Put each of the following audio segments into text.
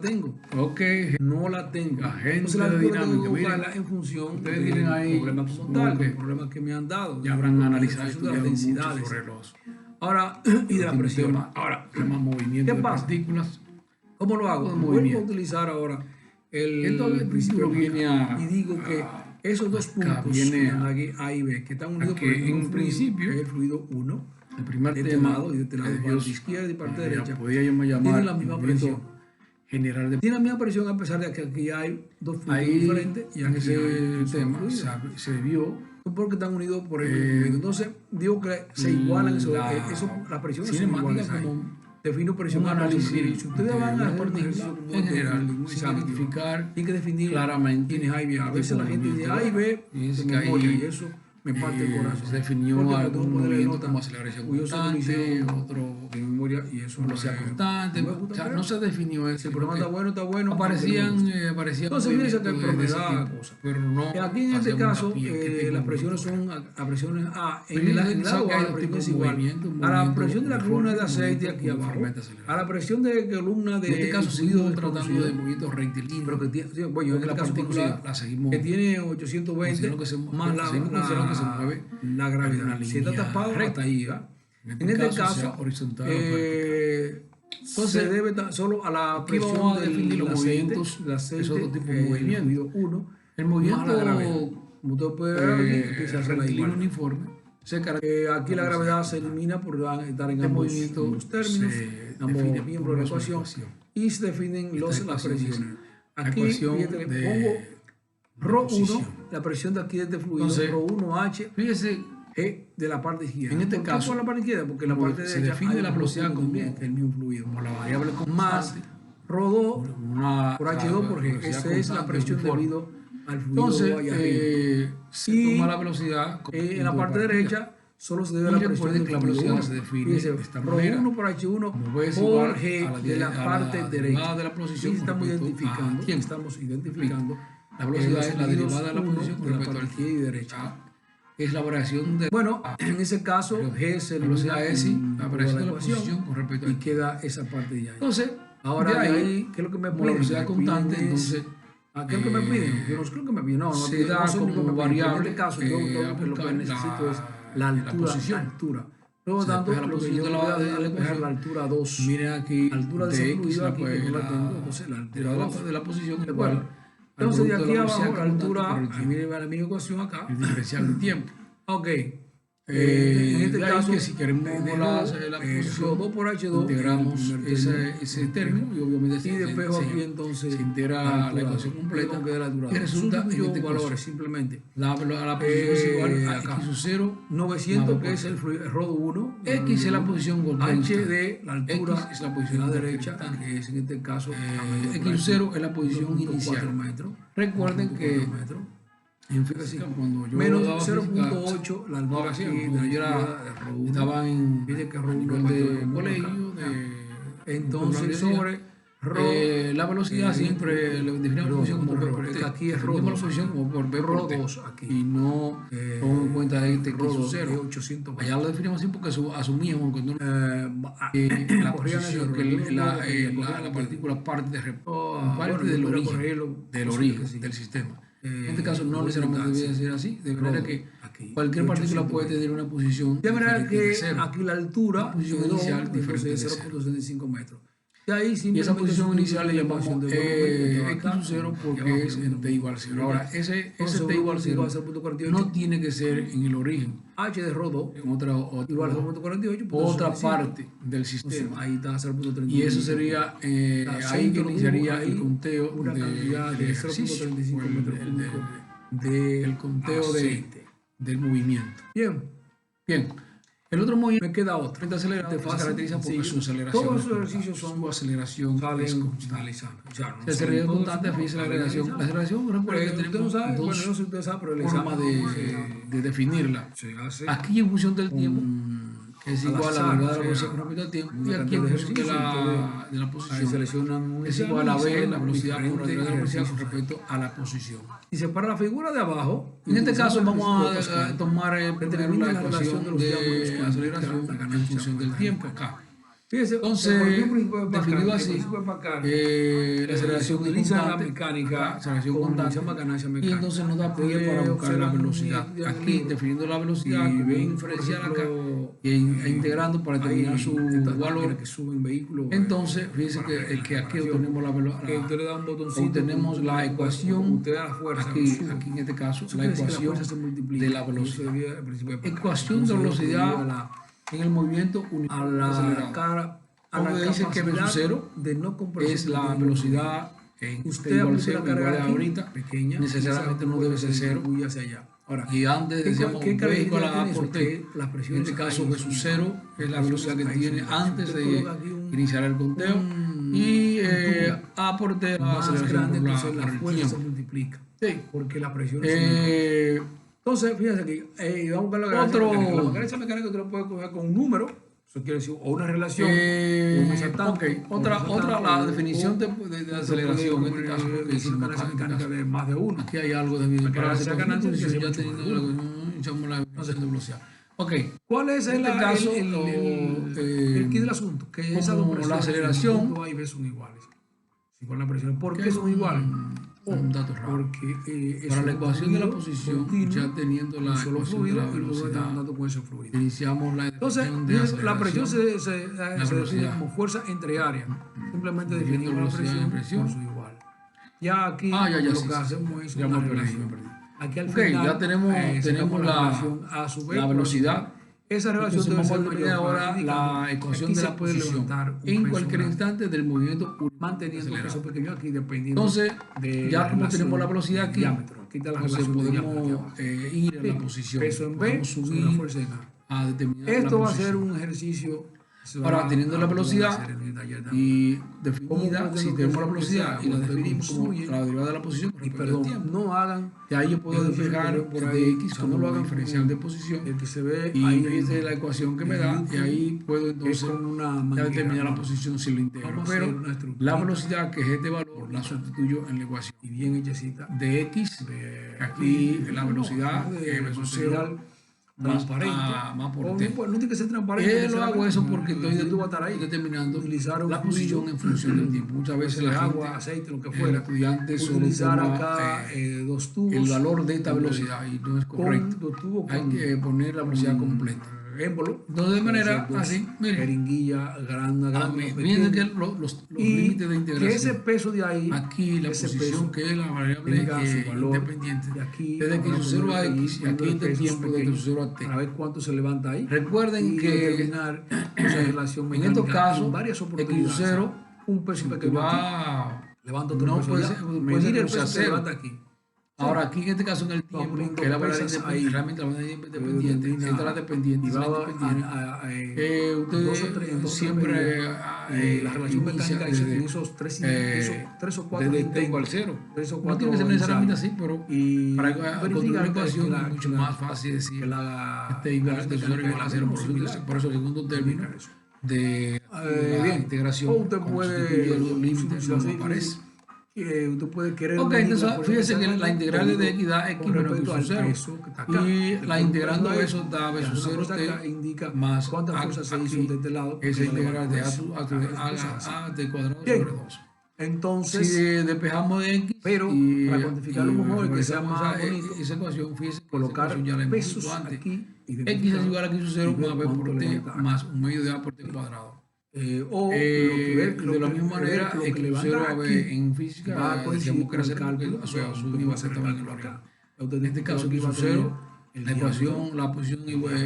tengo. Ok, No la tengo. agente Entonces la de altura tengo dinámica. que buscarla Miren, en función ustedes de tienen ahí problemas como como tal, que los problemas que me han dado. ya habrán analizado y en función de las estudiado mucho densidades. sobre los Ahora, y de la últimos presión. temas. Ahora, se llama movimiento ¿Qué de pasa? partículas. ¿Cómo lo hago? Todo Vuelvo a movimiento. utilizar ahora Esto al el principio principio viene y digo que esos dos acá puntos viene aquí A y B que están unidos por que el mismo en fluido, principio que es el fluido 1, el primer de este tema lado y de este lado, que parte Dios izquierda y parte derecha, podía llamar tienen la misma movimiento presión. general de Tiene la misma presión a pesar de que aquí hay dos fluidos ahí diferentes y en aquí hay ese un solo tema fluido. se vio Porque están unidos por el mismo fluido. Entonces, digo que se igualan, las presiones son cinemática iguales ahí. como Defino presión un a presión. análisis Miren, si ustedes van a de las hacer un partículas ejercicio como en este, general, muy sin amplio, identificar tienen que definir claramente quién es A y B. A veces la gente dice A y B fíjense de que memoria ahí y eso me parte el corazón. se definió Porque algún tengo que ponerle movimiento nota. como aceleración Yo sé que lo constante, hicieron otro de memoria y eso no velocidad es- constante, no me gusta, o sea, pero no se definió si eso. el programa está bueno, Aparecían entonces fíjense que movimientos de ese propiedad tipo, cosa. pero no Aquí en este hacíamos caso hincapié en qué tipo las de presiones movimiento son a presiones A. era. En el Ustedes lado saben que A hay la dos presión tipos es de igual movimiento, a la movimiento presión de la columna de uniforme, aceite movimiento aquí abajo, uniformemente acelerado. a la presión de columna de En este caso fluido seguimos tratando desproducido, de movimientos rectilíneos, pero que tiene, sí, bueno, en porque este la caso partícula conocido, la seguimos que tiene 820 considerando más seguimos considerando que se mueve la en gravedad. una Si está línea tapado, recta. hasta ahí, ¿va? En En este sea caso, horizontal o vertical. se debe solo a la Aquí presión vamos a definir los movimientos, del aceite, esos dos tipos de el movimientos. fluido 1, El más la movimiento gravedad. Como usted puede ver aquí, empieza a hacer la rectilíneo igualdad. uniforme se caracteriza Aquí la gravedad se elimina por estar en este ambos movimiento términos, se ambos define miembros de la por ecuación, y se definen las presiones. la Aquí, ecuación fíjate, de pongo Ρ1, posición. la presión de aquí de este fluido, Entonces, Ρ1H, fíjese, de la parte izquierda. en este ¿Por qué caso, por la parte izquierda? Porque en la como parte se derecha define hay la un velocidad fluido como- también, que es el mismo fluido. por la variable Más constante, Rho2 por H2 por G. velocidad Esa es la constante presión uniforme. debido al fluido Entonces, allá arriba. se Y, toma la velocidad como en punto la de parte partida. derecha solo se debe a Y la presión recuerden del que la fluido velocidad 1. se define Fíjense, de esta manera. Rho1 por H1 Como ves, por igual G a la de la a la parte derivada derecha. de la posición Y con estamos respecto a identificando, tiempo. la velocidad los es la sentidos derivada de la uno posición con de la respecto parte al izquierda y tiempo. derecha. Es la variación de Bueno, en ese caso G se la velocidad elimina es en la toda variación de la ecuación posición con respecto y al tiempo. queda esa parte de ahí. Entonces, Ahora, de ahí, ¿qué es lo que me como la piden? velocidad Me constante, piden es- entonces ¿qué es lo que me piden? Yo no sé lo que me piden. No, se da no sé ni lo que como me piden. variable, En este caso, yo a lo que buscar necesito es la la altura. posición. Por lo Se tanto, despeja la lo que yo posición de voy la- a de la despejar ecuación. la altura 2. Miren aquí, La altura de de ese X, fluido la, aquí, que no la tengo. Entonces, la altura 2. de la posición ¿De igual acuerdo? al Entonces, de producto aquí la velocidad abajo, la altura, constante por el ahí tiempo. viene la misma ecuación acá. El diferencial de tiempo. Ok. En este De ahí caso, que si queremos de la Rho2 posición, por H2, integramos el primer ese término y obviamente y despejo aquí entonces se integra la ecuación completa que la altura. y resulta en Sustituyo este valores caso simplemente. la posición es igual a acá. x sub 0 900 que es el Rho 1. X es la posición golpeante. H de la altura X es la posición de la golpeante. derecha, que es en este caso X sub 0 es la posición inicial. metros. Recuerden que metros. en física, cuando yo Menos daba 0.8 la no altura hacía, aquí cuando de yo estaba en Dice que Rho a 1 nivel de es colegio, entonces sobre Rho la velocidad siempre le definimos la posición como por aquí es Rho definimos la 2. posición como por B Rho por T 2 aquí. y no tomamos en cuenta este X sub 0. 800 Allá lo definimos así porque asumíamos que no la posición que la partícula parte del origen del sistema. En este caso no necesariamente debe ser así, de manera que cualquier partícula puede tener una posición de manera diferente de que cero. aquí la altura Una posición inicial diferente de 0.75 metros. Y ahí Y esa posición inicial le llamamos llamamos X sub 0 porque es en T igual a 0. Ahora, ese T igual a 0 no tiene que ser en el origen, H de Rho 2 en igual a 0.48. otra parte del sistema. Ahí está 0.35. Y eso sería ahí que iniciaría el conteo una cantidad de 0.35 metros cúbicos del conteo del movimiento. Bien. Bien. El otro movimiento Me queda otro. se caracteriza porque su aceleración. Todos los ejercicios son su aceleración es salen constante. analizando. O sea, no La aceleración constante, fíjese la aceleración. La aceleración, recuerden que usted no tenemos sabe, bueno, dos no sé si usted sabe, pero el formas de definirla. se hace Aquí en función del tiempo, que es al igual a azar, la derivada de o la velocidad sea, con respecto al tiempo, y una aquí en cantidad de función de ejercicio, la ahí posición, seleccionan un es igual a B, la examen, velocidad por diferentes la velocidad con ejercicios. respecto a la posición. Y se para la figura de abajo. En este caso vamos a Pascal, tomar primero determina la la relación ecuación de los diámetros de que aceleración indican la en ganancia función del mecánica. tiempo acá. Fíjese, entonces, definido así, la aceleración utiliza la mecánica, aceleración constante, y entonces nos da pie para buscar la velocidad. Aquí, definiendo la velocidad con un diferencial acá, e integrando para determinar su valor. Entonces, fíjense que aquí obtenemos la ecuación, aquí en este caso, la ecuación de la velocidad. Ecuación de velocidad en el movimiento a la cara, a la dice que V0 de no es la velocidad en usted igual aplica 0 la carga igual a ahorita, pequeña, necesariamente no debe ser 0. Hacia allá. Ahora, y antes decíamos V igual a A por T. En este caso V0 es la velocidad que tiene antes de iniciar el conteo, y A por T la aceleración por la fuerza se multiplica. Sí. Porque la presión es entonces, fíjense aquí, vamos a ver la mecánica mecánica que tú lo puedes coger con un número, eso quiere decir, o una relación, otra la definición de aceleración, en este caso, que es una mecánica de más de uno. Aquí hay algo de ganancia ya teniendo la velocidad. Ok, ¿cuál es el caso el key del asunto? Que esas dos presiones, la aceleración, A y B son iguales. Igual la presión. ¿Por qué son iguales? Un dato raro. Porque para la ecuación de la posición, ya teniendo la ecuación de la velocidad, iniciamos la definición de aceleración. La presión se define como fuerza entre áreas. Simplemente definimos la presión por su igual. Ya aquí lo que hacemos es una relación. Aquí al final ya tenemos la velocidad. Esa relación debe ser mayor. Ahora la ecuación de la posición en cualquier instante del movimiento manteniendo el peso pequeño aquí dependiendo. Entonces, ya como tenemos la velocidad aquí, entonces podemos ir a la posición. Peso en B, subir a determinar esto va a ser un ejercicio. Ahora, teniendo la velocidad y definida, si tenemos la velocidad y la definimos como la derivada de la posición, y perdón, no hagan, de ahí yo puedo despejar por ahí X cuando lo hagan diferencial de posición, el que se ve y ahí es la ecuación que me da, y ahí puedo entonces ya determinar la posición si lo integro. Pero la velocidad, que es este valor, la sustituyo en la ecuación y bien hechecita de X, aquí la velocidad versus 0 transparente, más por T. No tiene que ser transparente. Lo hago eso porque estoy determinando la posición en función del tiempo. Muchas veces la agua, gente, aceite, lo que fuera, el estudiante solo utilizar toma acá dos tubos, el valor de esta velocidad, y no es correcto. Hay que poner la velocidad completa. Émbolo, no de manera así, miren, jeringuilla grande, miren que los límites de integración, que ese peso de ahí, aquí la posición que es la variable independiente de aquí, desde que su 0 a X, y aquí este tiempo desde su 0 a T, para ver cuánto se levanta ahí. Recuerden que esa relación en estos casos, varias oportunidades, X0, un peso pequeño levanta otro peso, medir el peso que levanta aquí. Ahora, aquí en este caso, en el tiempo, que es la variable independiente, realmente la variable independiente, esta es la dependiente, y ustedes siempre la relación mecánica en esos tres o cuatro desde T igual 0. No tiene que ser necesariamente así, pero para construir una ecuación es mucho más fácil decir T igual a 0, por eso el segundo término de la integración constituye los límites, no aparece. Usted puede querer. Ok, entonces fíjese que la integral de X da X menos Q sub 0. Y la integrando eso da B sub 0 T indica más cuántas fuerzas se hizo de este lado. Esa integral de A T cuadrado sobre 2. Entonces, si despejamos de X, pero para cuantificarlo mejor, que sea más bonito, esa ecuación, fíjese, colocar ya la hemos pesos visto antes. Aquí. X es igual a Q sub 0 más B por T más un medio de A por T cuadrado. De la misma manera, lo que X0 a B en física va a coincidir con el cálculo, su iba a ser también el valor. En este caso, Q sub 0, la ecuación, la posición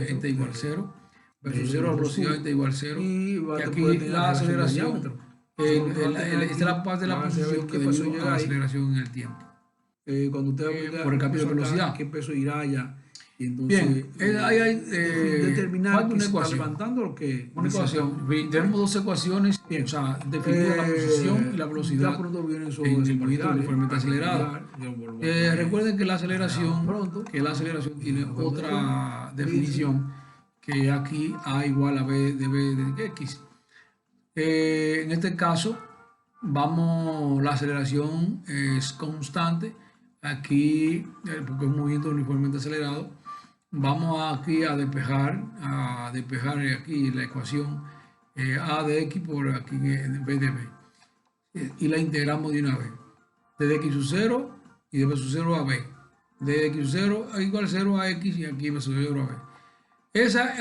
esta igual 0, versus 0 la velocidad esta igual 0, y aquí la aceleración, esta es la parte de la posición que debido a la aceleración en el tiempo. Cuando usted por el cambio de velocidad, ¿qué peso irá allá? Y entonces, bien, hay determinar una ecuación. Levantando lo que una ecuación. Tenemos dos ecuaciones, o sea, definida la posición y la velocidad en el movimiento uniformemente acelerado. Recuerden que la aceleración tiene otra definición, que aquí A igual a B de B de X. En este caso, la aceleración es constante. Aquí, porque es un movimiento uniformemente acelerado, vamos aquí a despejar aquí la ecuación a de x por aquí en vez de b. Y la integramos de una vez. De x sub 0 y de b sub 0 a b. De x sub 0 igual 0 a x y aquí b sub 0 a b. Esta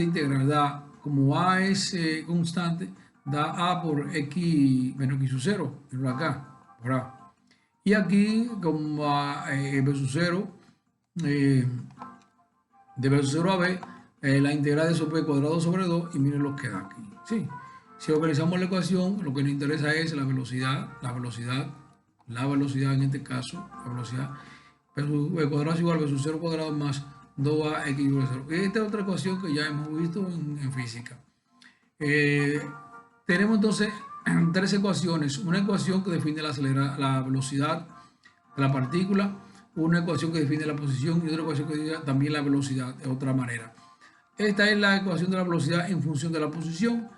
integral da, como a es constante, da a por x menos x sub 0, por acá, por A. Y aquí, como a b sub 0, de b sub 0 a b, la integral de eso b cuadrado sobre 2, y miren lo que da aquí. ¿Sí? Si organizamos la ecuación, lo que nos interesa es la velocidad en este caso, la velocidad, b cuadrado es igual a b sub 0 cuadrado más 2ax igual a 0. Esta es otra ecuación que ya hemos visto en física. Tenemos entonces tres ecuaciones. Una ecuación que define la velocidad de la partícula, una ecuación que define la posición y otra ecuación que define también la velocidad de otra manera. Esta es la ecuación de la velocidad en función de la posición.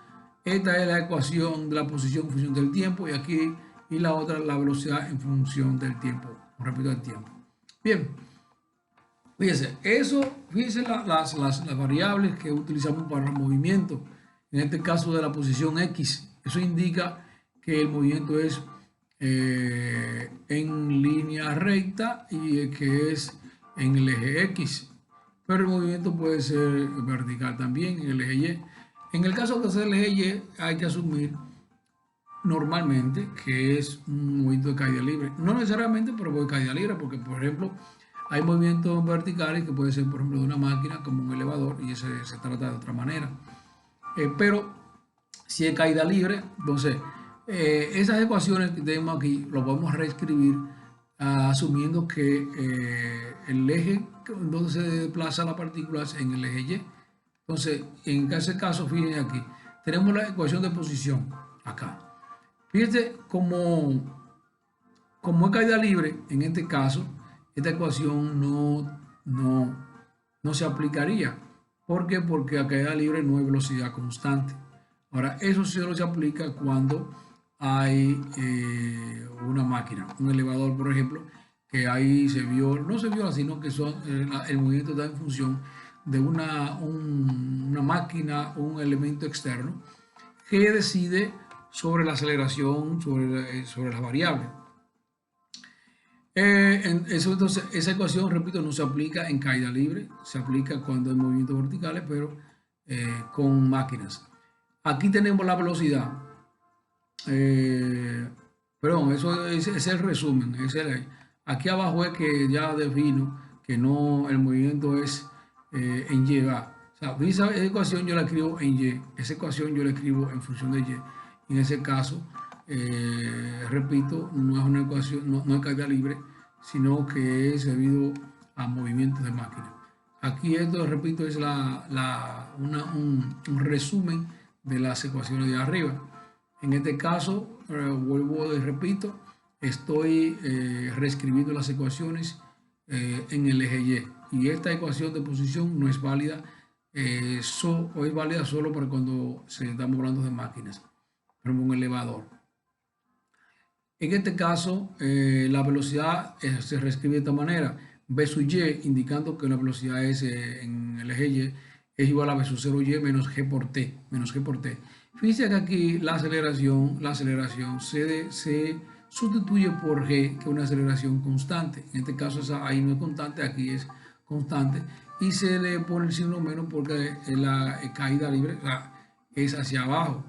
Esta es la ecuación de la posición en función del tiempo. Y la otra, la velocidad en función del tiempo. Repito, el tiempo. Bien. Fíjense, fíjense las variables que utilizamos para el movimiento. En este caso de la posición X. Eso indica que el movimiento es en línea recta y que es en el eje X. Pero el movimiento puede ser vertical también en el eje Y. En el caso de el eje Y hay que asumir normalmente que es un movimiento de caída libre. No necesariamente, pero de caída libre, porque por ejemplo hay movimientos verticales que puede ser por ejemplo de una máquina como un elevador y ese se trata de otra manera. Pero si es caída libre, entonces esas ecuaciones que tenemos aquí lo podemos reescribir asumiendo que el eje donde se desplaza la partícula es en el eje Y. Entonces, en ese caso, fíjense aquí, tenemos la ecuación de posición acá. Fíjense como es caída libre, en este caso, esta ecuación no se aplicaría. ¿Por qué? Porque a caída libre no hay velocidad constante. Ahora, eso solo se aplica cuando hay una máquina, un elevador, por ejemplo, que ahí no se viola, sino que el movimiento está en función de una máquina o un elemento externo que decide sobre la aceleración, sobre las variables. Entonces, esa ecuación, repito, no se aplica en caída libre, se aplica cuando hay movimientos verticales, pero con máquinas. Aquí tenemos la velocidad. Perdón, eso es el resumen. Aquí abajo es que ya defino que el movimiento es en Y. O sea, esa ecuación yo la escribo en Y, esa ecuación yo la escribo en función de Y. En ese caso, repito, no es una ecuación, no es caída libre, sino que es debido a movimientos de máquina. Aquí esto, repito, es un resumen de las ecuaciones de arriba. En este caso, vuelvo y repito, estoy reescribiendo las ecuaciones en el eje Y. Y esta ecuación de posición no es válida, o es válida solo para cuando estamos hablando de máquinas, por ejemplo, un elevador. En este caso, la velocidad se reescribe de esta manera. B sub Y, indicando que la velocidad es en el eje Y, es igual a B sub 0Y menos G por T. Fíjense que aquí la aceleración se sustituye por G, que es una aceleración constante. En este caso ahí no es constante, aquí es constante. Y se le pone el signo menos porque la caída libre es hacia abajo.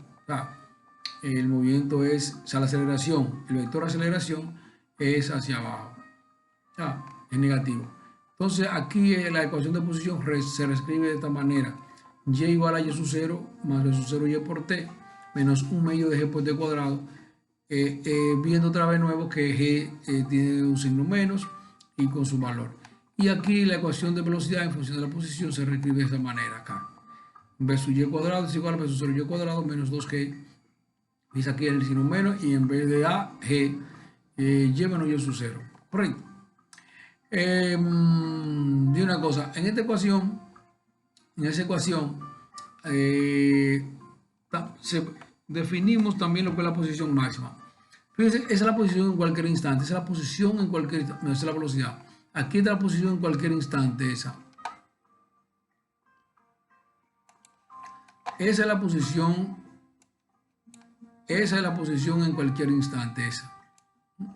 El movimiento es, la aceleración, el vector de aceleración es hacia abajo. Es negativo. Entonces aquí la ecuación de posición se reescribe de esta manera. Y igual a Y sub 0 más B sub 0 Y por T menos 1 medio de G por T cuadrado. Viendo otra vez nuevo que G tiene un signo menos y con su valor. Y aquí la ecuación de velocidad en función de la posición se reescribe de esta manera acá. B sub Y cuadrado es igual a B sub 0 Y cuadrado menos 2G. Dice aquí el signo menos y en vez de A, G, Y menos Y sub 0. Correcto. De una cosa, en esa ecuación definimos también lo que es la posición máxima. Fíjense, esa es la posición en cualquier instante, esa es la posición en cualquier instante, no, esa es la velocidad. Aquí está la posición en cualquier instante, esa. esa es la posición en cualquier instante,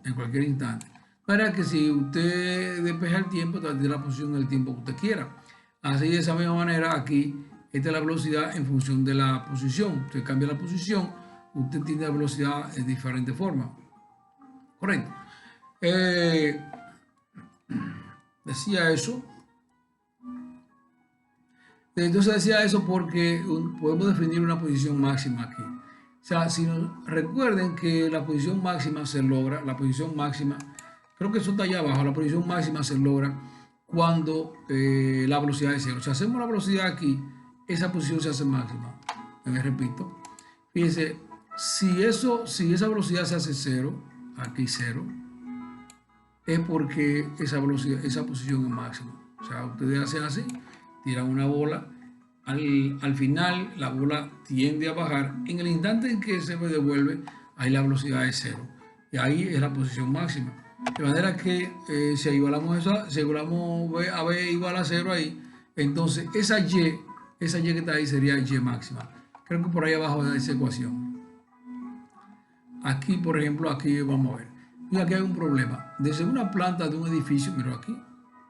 en cualquier instante. Para que si usted despeja el tiempo, tiene la posición en el tiempo que usted quiera. Así de esa misma manera aquí, esta es la velocidad en función de la posición. Usted cambia la posición, usted tiene la velocidad de diferente forma. Correcto. Decía eso. Entonces decía eso porque podemos definir una posición máxima aquí. O sea, si recuerden que la posición máxima se logra, la posición máxima, creo que eso está allá abajo, la posición máxima se logra cuando la velocidad es cero. Si hacemos la velocidad aquí, esa posición se hace máxima. Me repito. Fíjense, si esa velocidad se hace cero, aquí cero, es porque esa posición es máxima. O sea, ustedes hacen así, tiran una bola, al final la bola tiende a bajar. En el instante en que se me devuelve, ahí la velocidad es cero. Y ahí es la posición máxima. De manera que si igualamos a B igual a cero ahí, entonces esa Y que está ahí sería Y máxima. Creo que por ahí abajo de esa ecuación. Aquí, por ejemplo, aquí vamos a ver. Y aquí hay un problema. Desde una planta de un edificio, mira aquí,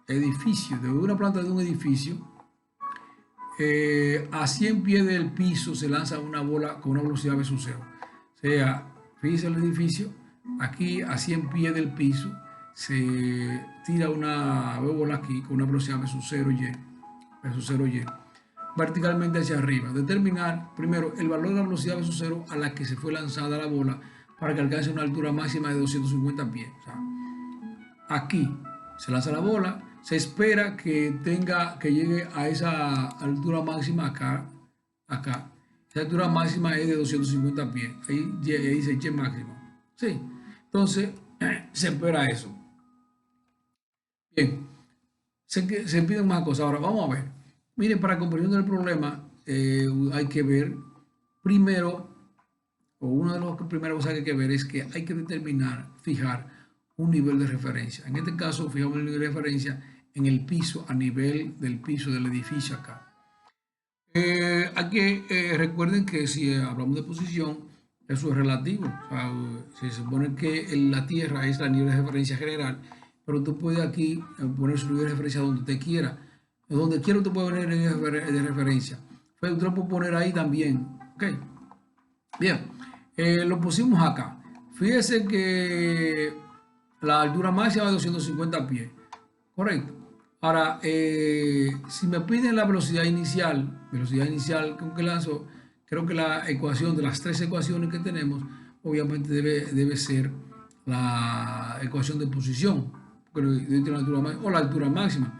desde una planta de un edificio, a 100 pies del piso se lanza una bola con una velocidad v sub 0. O sea, fíjense el edificio, aquí a 100 pies del piso se tira una bola aquí con una velocidad v sub 0y, verticalmente hacia arriba. Determinar primero el valor de la velocidad v sub 0 a la que se fue lanzada la bola para que alcance una altura máxima de 250 pies. O sea, aquí se lanza la bola, se espera que llegue a esa altura máxima acá. Esa altura máxima es de 250 pies. Ahí dice Y máximo. Sí. Entonces, se espera eso. Bien. Se piden más cosas. Ahora, vamos a ver. Miren, para comprensión del problema, hay que ver primero, o una de las primeras cosas que hay que ver es que hay que fijar un nivel de referencia. En este caso, fijamos el nivel de referencia en el piso, a nivel del piso del edificio acá. Aquí recuerden que si hablamos de posición, eso es relativo. O sea, se supone que la Tierra es el nivel de referencia general, pero tú puedes aquí poner su nivel de referencia donde usted quiera. Donde quiera usted puede poner el nivel de referencia. Pero usted lo puede poner ahí también. ¿Ok? Bien. Lo pusimos acá. Fíjese que la altura máxima es 250 pies. Correcto. Ahora, si me piden la velocidad inicial con que lanzo, creo que la ecuación de las tres ecuaciones que tenemos, obviamente debe ser la ecuación de posición, o la altura máxima.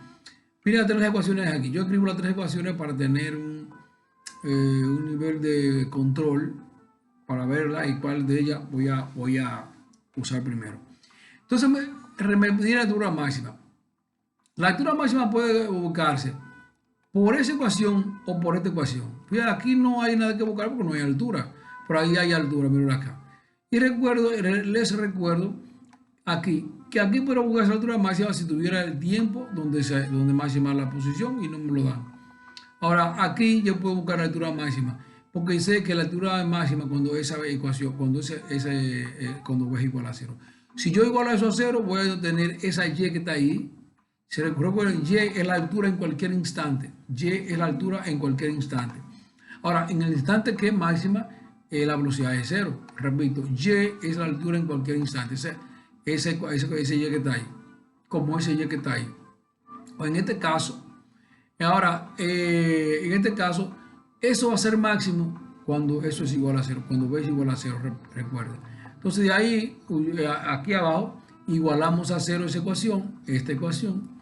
Miren las tres ecuaciones aquí. Yo escribo las tres ecuaciones para tener un nivel de control, para verla y cuál de ellas voy a usar primero. Entonces, medir la altura máxima. La altura máxima puede buscarse por esa ecuación o por esta ecuación. Fíjate, aquí no hay nada que buscar porque no hay altura. Por ahí hay altura, miren acá. Y les recuerdo aquí, que aquí puedo buscar esa altura máxima si tuviera el tiempo donde máxima la posición y no me lo dan. Ahora, aquí yo puedo buscar la altura máxima, porque sé que la altura máxima cuando esa ecuación, cuando v es igual a 0. Si yo igualo eso a 0, voy a obtener esa Y que está ahí. Se recuerden, Y es la altura en cualquier instante. Y es la altura en cualquier instante. Ahora, en el instante que es máxima, la velocidad es 0. Repito, Y es la altura en cualquier instante. Ese Y que está ahí. Como ese Y que está ahí. O en este caso, eso va a ser máximo cuando eso es igual a 0. Cuando V es igual a 0, recuerden. Entonces, de ahí, aquí abajo, igualamos a 0 esta ecuación.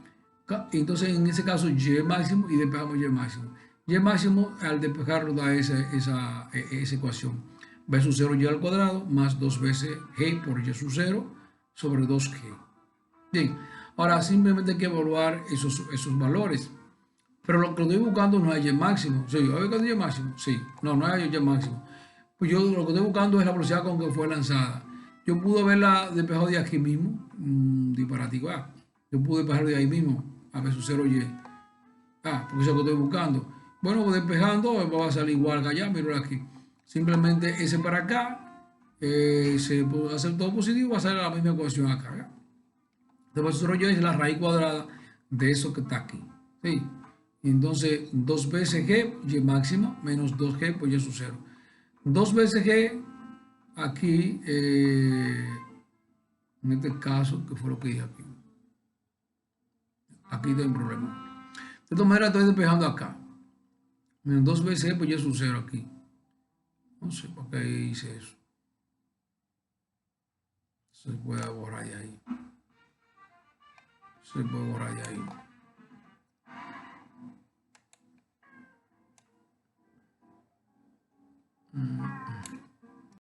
Entonces, en ese caso, Y máximo y despejamos Y máximo. Y máximo, al despejarlo, da esa ecuación. V sub 0 Y al cuadrado más 2 veces G por Y sub 0 sobre 2G. Bien, ahora simplemente hay que evaluar esos valores. Pero lo que estoy buscando no es Y máximo. Sí, ¿hay buscando Y máximo? Sí. No hay Y máximo. Pues yo lo que estoy buscando es la velocidad con que fue lanzada. Yo pude haberla despejado de aquí mismo. Disparatico. Yo pude despejarlo de ahí mismo. A ver, su 0Y. Porque eso es lo que estoy buscando. Bueno, despejando va a salir igual que allá, miro aquí. Simplemente ese para acá, se puede hacer todo positivo, va a salir la misma ecuación acá. ¿Ya? Entonces, rollo es la raíz cuadrada de eso que está aquí. ¿Sí? Entonces, 2 veces g, y máxima, menos 2g, pues y su 0. 2 veces g, aquí, en este caso, que fue lo que dije aquí. Aquí tengo un problema. De todas maneras, estoy despejando acá. Menos 2 veces g, pues y su 0 aquí. No sé por qué hice eso. Se puede borrar de ahí. Se puede borrar de ahí.